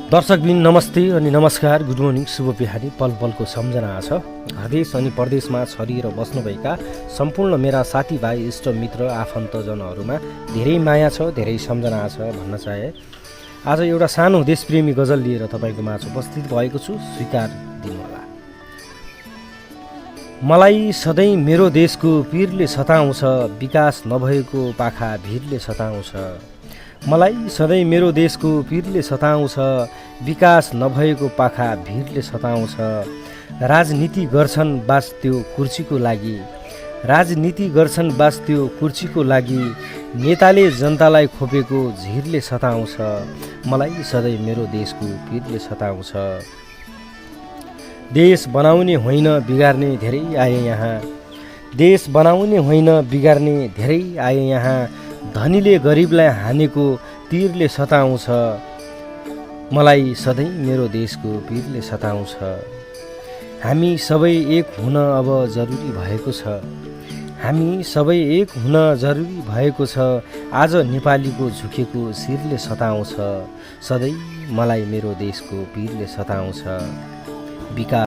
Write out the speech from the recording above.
दर्शकबिन नमस्ते अनि नमस्कार, गुड मर्निङ, शुभ बिहानी, पल पलको सम्झना छ। देश अनि परदेशमा छरिएर बस्नुभएका सम्पूर्ण मेरा साथीभाइ, इष्टमित्र, आफन्तजनहरूमा धेरै माया छ, धेरै सम्झना छ भन्न चाहे। आज एउटा सानो देशप्रेमी गजल लिएर तपाईँको माझ उपस्थित भएको छु, स्वीकार दिनुहोला। मलाई सधैँ मेरो देशको पीरले सताउँछ, विकास नभएको पाखा भिरले सताउँछ। मलाई सधैँ मेरो देशको पीरले सताउँछ, विकास नभएको पाखा भिरले सताउँछ। राजनीति गर्छन् बास त्यो कुर्सीको लागि, राजनीति गर्छन् बास त्यो कुर्सीको लागि, नेताले जनतालाई खोपेको झिरले सताउँछ। मलाई सधैँ मेरो देशको पीरले सताउँछ। देश बनाउने होइन बिगार्ने धेरै आए यहाँ, देश बनाउने होइन बिगार्ने धेरै आए यहाँ। धनीले गरिबलाई हानेको तीरले सताउँछ। मलाई सधैँ मेरो देशको पीरले सताउँछ। हामी सबै एक हुन अब जरुरी भएको छ, हामी सबै एक हुन जरुरी भएको छ। आज नेपालीको झुकेको शिरले सताउँछ। सधैँ मलाई मेरो देशको पीरले सताउँछ। विकास